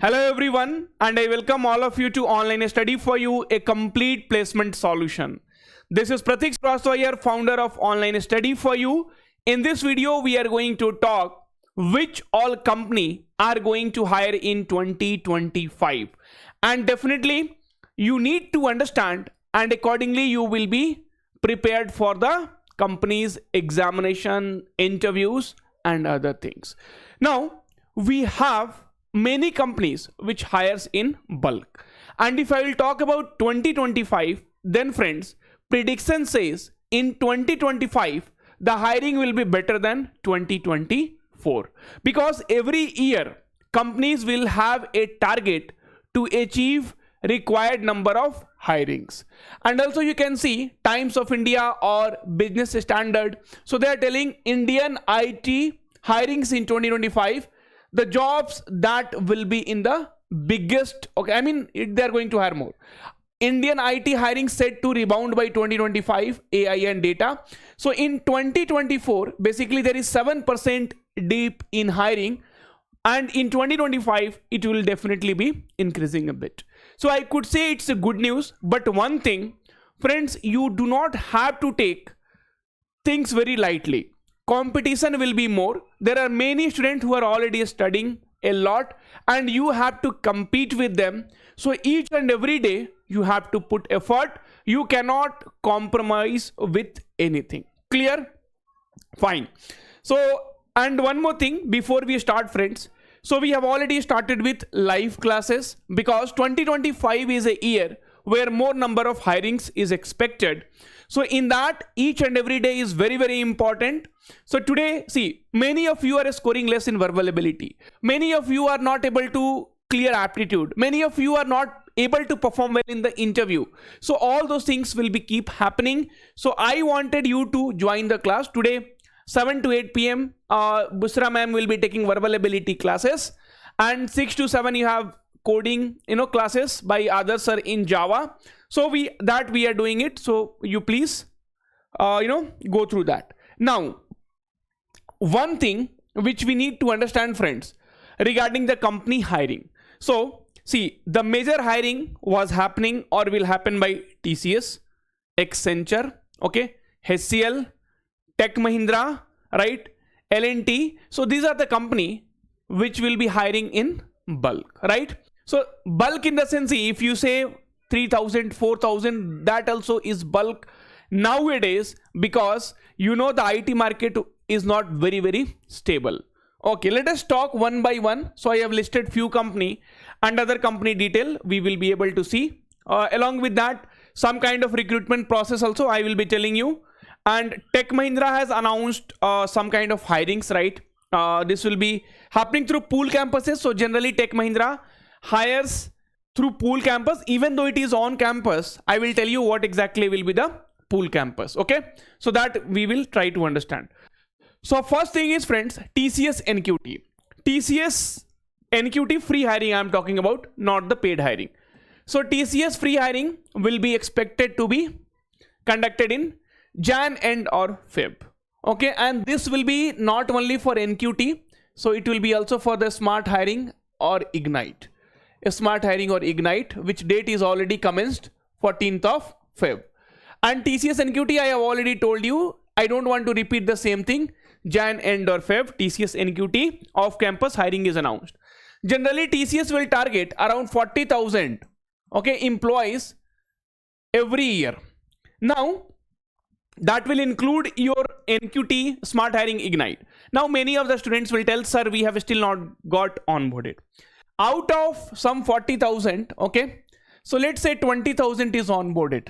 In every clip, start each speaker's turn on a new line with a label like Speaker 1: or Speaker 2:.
Speaker 1: Hello everyone, and I welcome all of you to Online Study for You, a complete placement solution. This is Pratik Srivastava, founder of Online Study for You. In this video, we are going to talk which all company are going to hire in 2025. And definitely, you need to understand, and accordingly, you will be prepared for the company's examination, interviews, and other things. Now, we have many companies which hires in bulk, and if I will talk about 2025, then friends, prediction says in 2025 the hiring will be better than 2024, because every year companies will have a target to achieve required number of hirings. And also you can see Times of India or Business Standard, so they are telling Indian IT hirings in 2025, the jobs that will be in the biggest, they're going to hire more. Indian IT hiring set to rebound by 2025, AI and data. So in 2024, basically there is 7% dip in hiring, and in 2025, it will definitely be increasing a bit. So I could say it's a good news, but one thing, friends, you do not have to take things very lightly. Competition will be more. There are many students who are already studying a lot, and you have to compete with them. So each and every day you have to put effort. You cannot compromise with anything. Clear? Fine. So, and one more thing before we start, friends. So we have already started with live classes, because 2025 is a year where more number of hirings is expected. So in that, each and every day is very, very important. So today, see, many of you are scoring less in verbal ability. Many of you are not able to clear aptitude. Many of you are not able to perform well in the interview. So all those things will be keep happening. So I wanted you to join the class today, 7 to 8 p.m. Busra ma'am will be taking verbal ability classes, and 6 to 7 you have coding, classes by others sir in Java. So we are doing it. So you please, go through that. Now, one thing which we need to understand, friends, regarding the company hiring. So see, the major hiring was happening or will happen by TCS, Accenture, okay, HCL, TechMahindra, right, L&T. So these are the company which will be hiring in bulk, right? So bulk in the sense, if you say 3,000, 4,000, that also is bulk nowadays, because the IT market is not very, very stable. Okay, let us talk one by one. So I have listed few company and other company detail we will be able to see. Along with that, some kind of recruitment process also I will be telling you. And TechMahindra has announced some kind of hirings, right? This will be happening through pool campuses. So generally TechMahindra hires through pool campus, even though it is on campus. I will tell you what exactly will be the pool campus, okay? So that we will try to understand. So first thing is, friends, TCS NQT. TCS NQT free hiring I am talking about, not the paid hiring. So TCS free hiring will be expected to be conducted in Jan end or Feb. Okay, and this will be not only for NQT, so it will be also for the smart hiring or Ignite. A smart hiring or Ignite, which date is already commenced, 14th of Feb. And TCS NQT, I have already told you, I don't want to repeat the same thing. Jan end or Feb, TCS NQT off campus hiring is announced. Generally, TCS will target around 40,000, okay, employees every year. Now, that will include your NQT smart hiring Ignite. Now, many of the students will tell, sir, we have still not got onboarded. Out of some 40,000, okay, so let's say 20,000 is onboarded.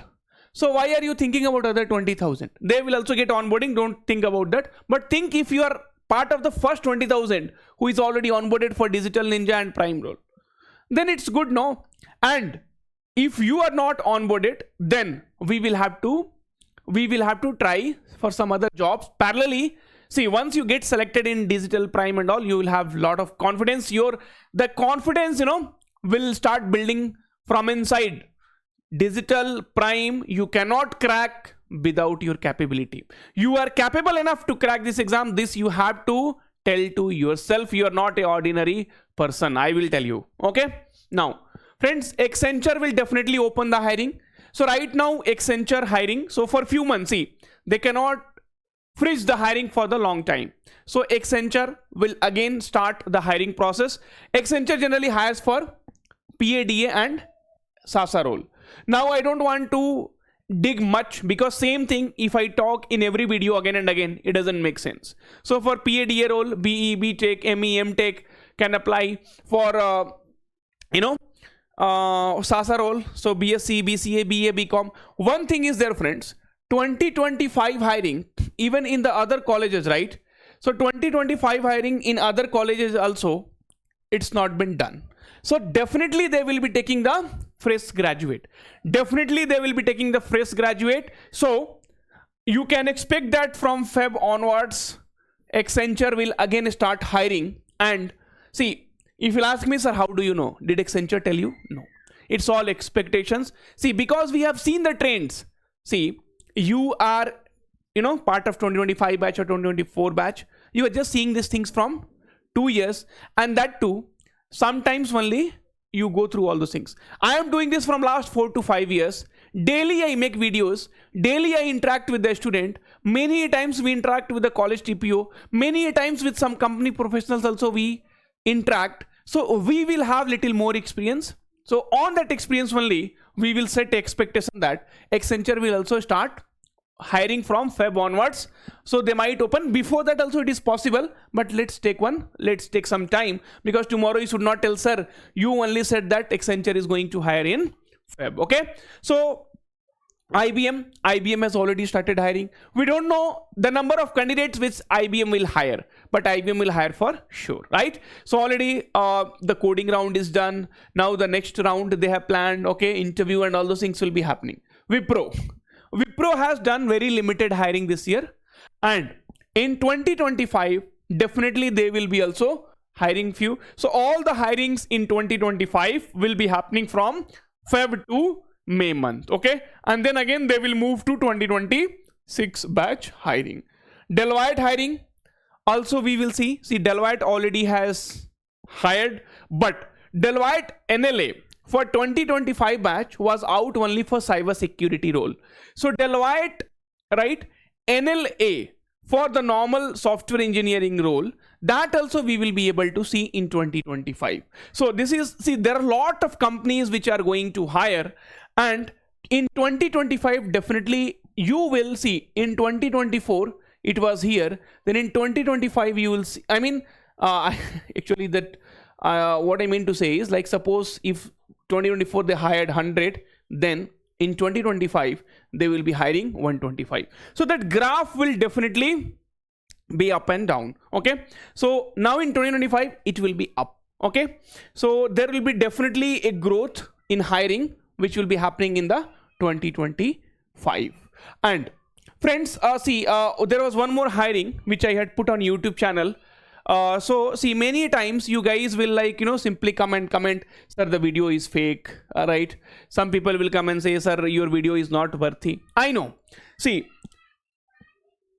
Speaker 1: So why are you thinking about other 20,000? They will also get onboarding. Don't think about that. But think if you are part of the first 20,000 who is already onboarded for Digital Ninja and Prime Role, then it's good, no? And if you are not onboarded, then we will have to try for some other jobs parallelly. See, once you get selected in Digital Prime and all, you will have a lot of confidence. The confidence, will start building from inside. Digital Prime, you cannot crack without your capability. You are capable enough to crack this exam. This you have to tell to yourself, you are not an ordinary person. I will tell you. Okay. Now, friends, Accenture will definitely open the hiring. So right now, Accenture hiring. So for few months, see, they cannot freeze the hiring for the long time. So Accenture will again start the hiring process. Accenture generally hires for PADA and SASA role. Now I don't want to dig much because same thing if I talk in every video again and again, it doesn't make sense. So for PADA role, BE, BTech, ME, MTech can apply. For SASA role, so BSc, BCA, BA, bcom. One thing is there, friends, 2025 hiring even in the other colleges, right? So 2025 hiring in other colleges also, it's not been done. So definitely they will be taking the fresh graduate. Definitely they will be taking the fresh graduate. So you can expect that from Feb onwards, Accenture will again start hiring. And see, if you'll ask me, sir, how do you know? Did Accenture tell you? No. It's all expectations. See, because we have seen the trends. See, you are, part of 2025 batch or 2024 batch. You are just seeing these things from 2 years. And that too, sometimes only you go through all those things. I am doing this from last 4 to 5 years. Daily I make videos. Daily I interact with the student. Many times we interact with the college TPO. Many times with some company professionals also we interact. So we will have little more experience. So on that experience only, we will set expectation that Accenture will also start hiring from Feb onwards. So they might open before that also, it is possible, but let's take some time, because tomorrow you should not tell, sir, you only said that Accenture is going to hire in Feb. Okay. So IBM has already started hiring. We don't know the number of candidates which IBM will hire, but IBM will hire for sure, right? So already the coding round is done. Now the next round they have planned, okay, interview and all those things will be happening. Wipro has done very limited hiring this year, and in 2025 definitely they will be also hiring few. So all the hirings in 2025 will be happening from Feb to May month, okay, and then again they will move to 2026 batch hiring. Deloitte hiring also we will see. Deloitte already has hired, but Deloitte NLA for 2025 batch was out only for cyber security role. So Deloitte, right, NLA for the normal software engineering role, that also we will be able to see in 2025. So this is, there are a lot of companies which are going to hire, and in 2025 definitely you will see. In 2024 it was here, then in 2025 you will see, actually that what I mean to say is, like, suppose if 2024 they hired 100, then in 2025 they will be hiring 125. So that graph will definitely be up and down. Okay, so now in 2025 it will be up. Okay, so there will be definitely a growth in hiring which will be happening in the 2025. And friends, there was one more hiring which I had put on YouTube channel. So many times you guys will, like, simply comment, sir, the video is fake, right? Some people will come and say, sir, your video is not worthy. I know.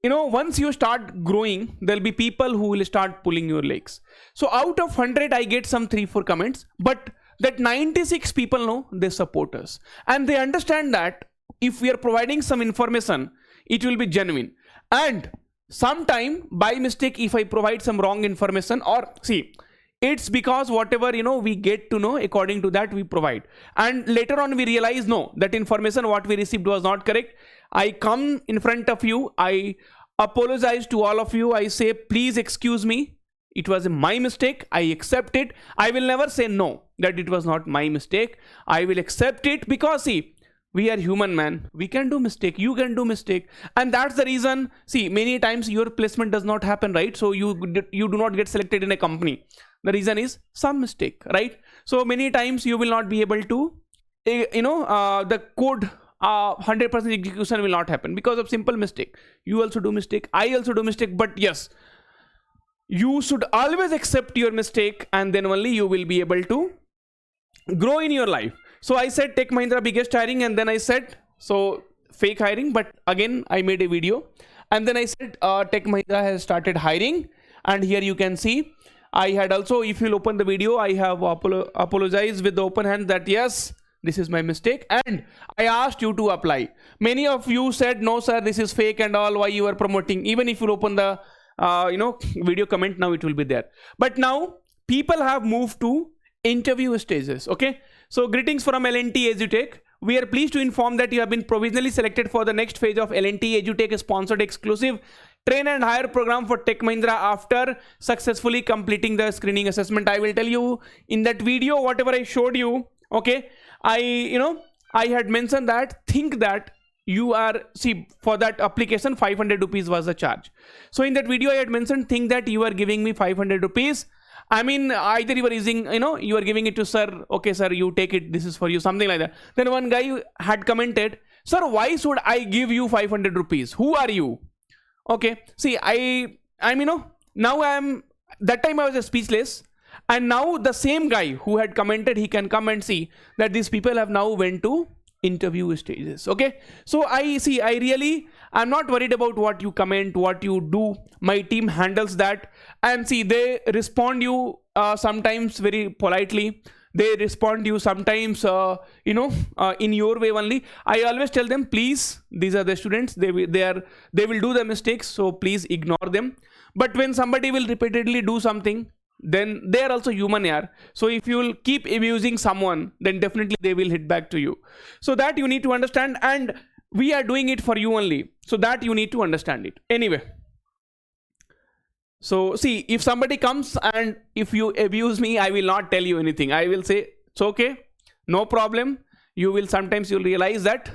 Speaker 1: Once you start growing, there'll be people who will start pulling your legs. So out of 100, I get some 3-4 comments, but that 96 people know they support us, and they understand that if we are providing some information, it will be genuine. And sometime by mistake, if I provide some wrong information, or it's because whatever we get to know, according to that we provide, and later on we realize, no, that information what we received was not correct. I come in front of you, I apologize to all of you, I say, please excuse me, it was my mistake, I accept it. I will never say no, that it was not my mistake. I will accept it, because we are human, man. We can do mistake. You can do mistake. And that's the reason, many times your placement does not happen, right? So you do not get selected in a company. The reason is some mistake, right? So many times you will not be able to, the code 100% execution will not happen because of simple mistake. You also do mistake. I also do mistake. But yes, you should always accept your mistake, and then only you will be able to grow in your life. So I said TechMahindra biggest hiring, and then I said fake hiring, but again I made a video, and then I said TechMahindra has started hiring, And here you can see I had also, if you'll open the video, I have apologized with the open hand that yes, this is my mistake, and I asked you to apply. Many of you said no sir, this is fake and all, why you are promoting. Even if you open the video comment, now it will be there. But now people have moved to interview stages. Okay, so greetings from L&T EduTech. We are pleased to inform that you have been provisionally selected for the next phase of L&T EduTech sponsored exclusive train and hire program for Tech Mahindra after successfully completing the screening assessment. I will tell you in that video, whatever I showed you, okay, I had mentioned that, think that you are, see, for that application 500 rupees was the charge. So in that video I had mentioned, think that you are giving me 500 rupees. I mean, either you are using, you are giving it to sir, okay sir, you take it, this is for you, something like that. Then one guy had commented, sir, why should I give you 500 rupees? Who are you? Okay, see, now that time I was speechless, and now the same guy who had commented, he can come and see that these people have now went to interview stages. Okay, so I'm not worried about what you comment, what you do. My team handles that, and see, they respond you sometimes very politely. They respond you sometimes in your way only. I always tell them, please, these are the students, they will do the mistakes, so please ignore them. But when somebody will repeatedly do something, then they are also human here. So if you will keep abusing someone, then definitely they will hit back to you. So that you need to understand, and we are doing it for you only, so that you need to understand it. Anyway, so see, if somebody comes and if you abuse me, I will not tell you anything. I will say it's okay, no problem. Sometimes you'll realize that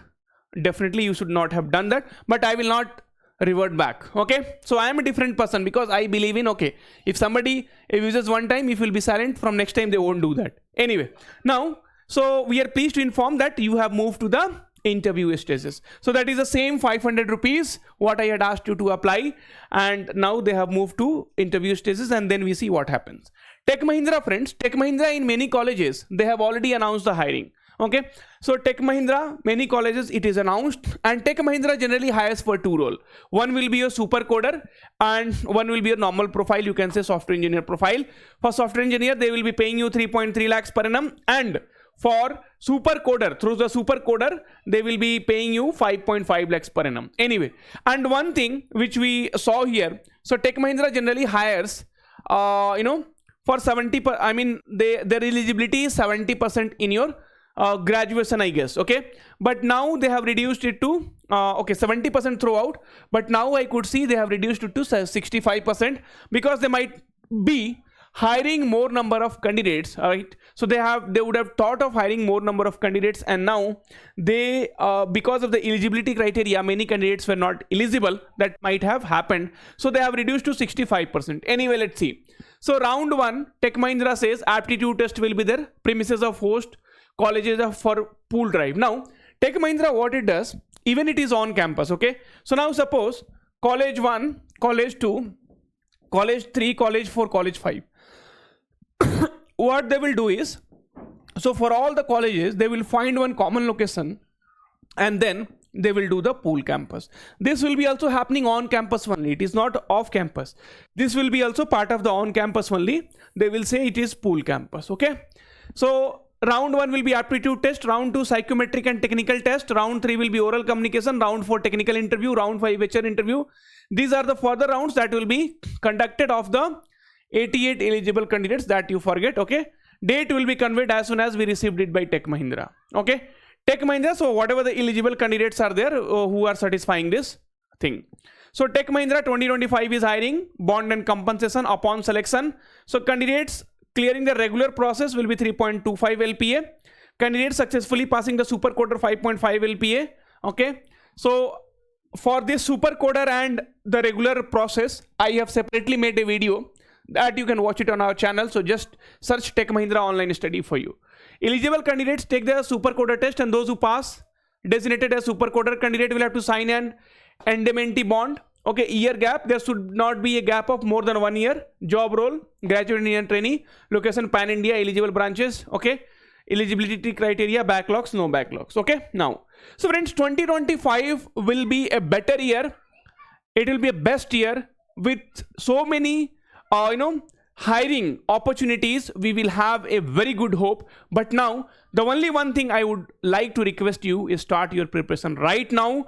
Speaker 1: definitely you should not have done that, but I will not revert back. Okay, so I am a different person, because I believe in, okay, if somebody abuses one time, if you'll be silent, from next time they won't do that. Anyway, now, so we are pleased to inform that you have moved to the interview stages. So that is the same 500 rupees what I had asked you to apply, and now they have moved to interview stages, and then we see what happens. Tech Mahindra, friends, Tech Mahindra in many colleges, they have already announced the hiring. Okay, so Tech Mahindra, many colleges it is announced, and Tech Mahindra generally hires for two roles. One will be a super coder and one will be a normal profile, you can say software engineer profile. For software engineer, they will be paying you 3.3 lakhs per annum, and for super coder, through the super coder, they will be paying you 5.5 lakhs per annum. Anyway, and one thing which we saw here, so Tech Mahindra generally hires, for 70%, their eligibility is 70% in your graduation, I guess. Okay, but now they have reduced it to 70% throughout, but now I could see they have reduced it to 65%, because they might be hiring more number of candidates. All right, so they would have thought of hiring more number of candidates, and now they because of the eligibility criteria, many candidates were not eligible. That might have happened, so they have reduced to 65%. Anyway, let's see. So round 1, Tech Mahindra says aptitude test will be there, premises of host colleges for pool drive. Now Tech Mahindra, what it does, even it is on campus. Okay, so now suppose college 1, college 2, college 3, college 4, college 5. What they will do is, so for all the colleges, they will find one common location, and then they will do the pool campus. This will be also happening on campus only. It is not off campus. This will be also part of the on campus only. They will say it is pool campus. Okay, so round 1 will be aptitude test, round 2 psychometric and technical test, round 3 will be oral communication, round 4 technical interview, round 5 HR interview. These are the further rounds that will be conducted of the 88 eligible candidates that you forget. Okay, date will be conveyed as soon as we received it by Tech Mahindra. Okay, Tech Mahindra, so whatever the eligible candidates are there who are satisfying this thing. So Tech Mahindra 2025 is hiring, bond and compensation upon selection. So candidates clearing the regular process will be 3.25 LPA. Candidates successfully passing the super coder 5.5 LPA. Okay, so for this super coder and the regular process, I have separately made a video that you can watch it on our channel. So just search Tech Mahindra online study for you. Eligible candidates take the super coder test, and those who pass, designated as super coder candidate, will have to sign an indemnity bond. Okay, year gap, there should not be a gap of more than 1 year. Job role, graduate engineer trainee, location pan India, eligible branches. Okay, eligibility criteria, backlogs, no backlogs. Okay, now, so friends, 2025 will be a better year. It will be a best year with so many hiring opportunities, we will have a very good hope. But now the only one thing I would like to request you is start your preparation right now.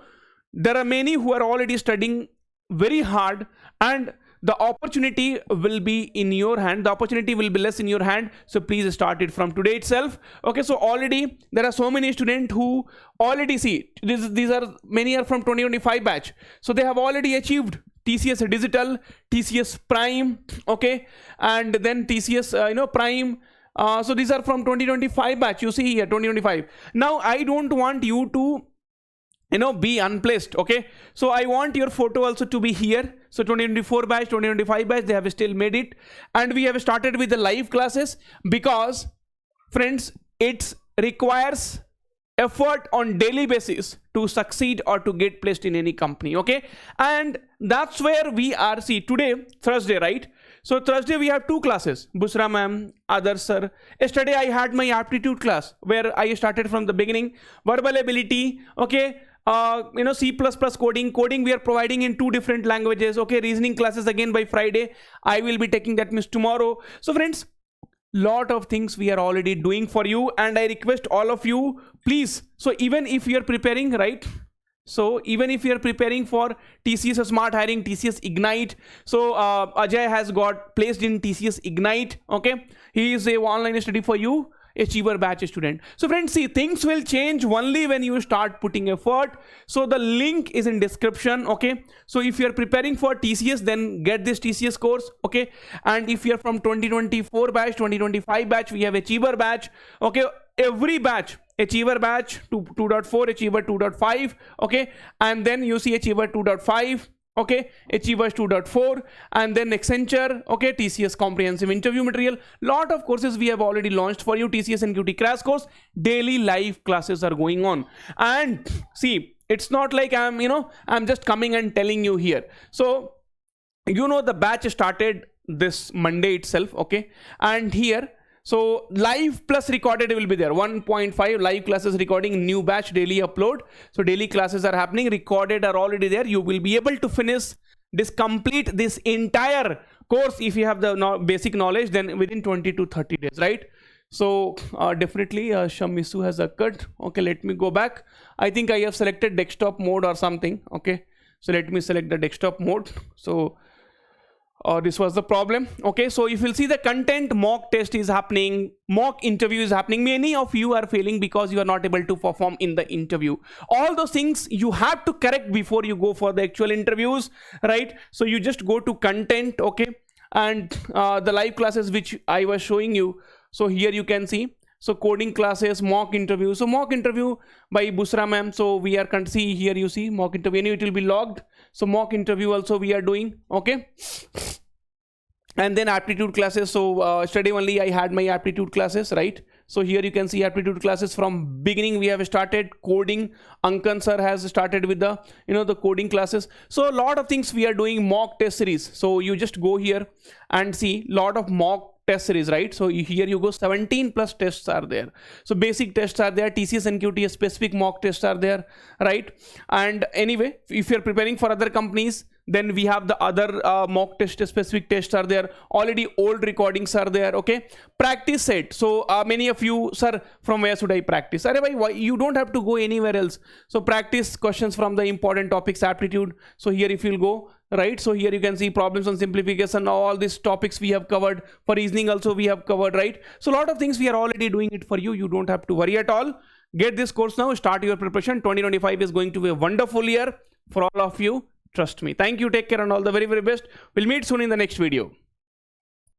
Speaker 1: There are many who are already studying very hard, and the opportunity will be in your hand. The opportunity will be less in your hand. So please start it from today itself. Okay, so already there are so many students who already see these are many are from 2025 batch. So they have already achieved TCS Digital, TCS Prime, okay, and then TCS Prime. So these are from 2025 batch. You see here 2025. Now I don't want you to be unplaced. Okay, so I want your photo also to be here. So 2024 batch, 2025 batch, they have still made it, and we have started with the live classes because friends, it requires effort on daily basis to succeed or to get placed in any company. Okay, and that's where we are. See, today Thursday, right? So Thursday we have two classes, Busra ma'am, others sir. Yesterday I had my aptitude class where I started from the beginning, verbal ability, okay, C++ coding we are providing in 2 different languages. Okay, reasoning classes again by Friday I will be taking, that means tomorrow. So friends, lot of things we are already doing for you, and I request all of you, please. So even if you are preparing, right, so even if you are preparing for TCS Smart Hiring, TCS Ignite, so Ajay has got placed in TCS Ignite. Okay, he is a online study for you achiever batch student. So friends, see, things will change only when you start putting effort. So the link is in description. Okay, so if you are preparing for TCS, then get this TCS course. Okay, and if you are from 2024 batch, 2025 batch, we have achiever batch. Okay, every batch, achiever batch 2.4, achiever 2.5, okay, and then you see achiever 2.5, okay, achievers 2.4, and then Accenture, okay, TCS comprehensive interview material. Lot of courses we have already launched for you. TCS and QT crash course, daily live classes are going on. And see, it's not like I'm just coming and telling you here. So the batch started this Monday itself. Okay, and here, so live plus recorded will be there, 1.5 live classes recording, new batch, daily upload. So daily classes are happening, recorded are already there. You will be able to finish complete this entire course if you have the basic knowledge, then within 20 to 30 days, right? So definitely some issue has occurred. Okay, let me go back. I think I have selected desktop mode or something. Okay, so let me select the desktop mode. So this was the problem. Okay, so if you'll see the content, mock test is happening, mock interview is happening. Many of you are failing because you are not able to perform in the interview. All those things you have to correct before you go for the actual interviews, right? So you just go to content, okay, and the live classes which I was showing you. So here you can see, so coding classes, mock interview. So mock interview by Busra ma'am. So we are can see here, you see mock interview, and it will be logged. So mock interview also we are doing. Okay, and then aptitude classes. So yesterday only I had my aptitude classes, right? So here you can see aptitude classes from beginning we have started coding. Ankan sir has started with the the coding classes. So a lot of things we are doing. Mock test series, so you just go here and see lot of mock test series, right? So here you go, 17 plus tests are there. So basic tests are there, TCS and QT specific mock tests are there, right? And anyway, if you're preparing for other companies, then we have the other mock test specific tests are there. Already old recordings are there. Okay, practice set. So many of you, sir, from where should I practice? Why you don't have to go anywhere else. So practice questions from the important topics, aptitude. So here if you'll go, right, so here you can see problems on simplification, all these topics we have covered. For reasoning also we have covered, right? So a lot of things we are already doing it for you. You don't have to worry at all. Get this course now, start your preparation. 2025 is going to be a wonderful year for all of you. Trust me. Thank you. Take care and all the very, very best. We'll meet soon in the next video.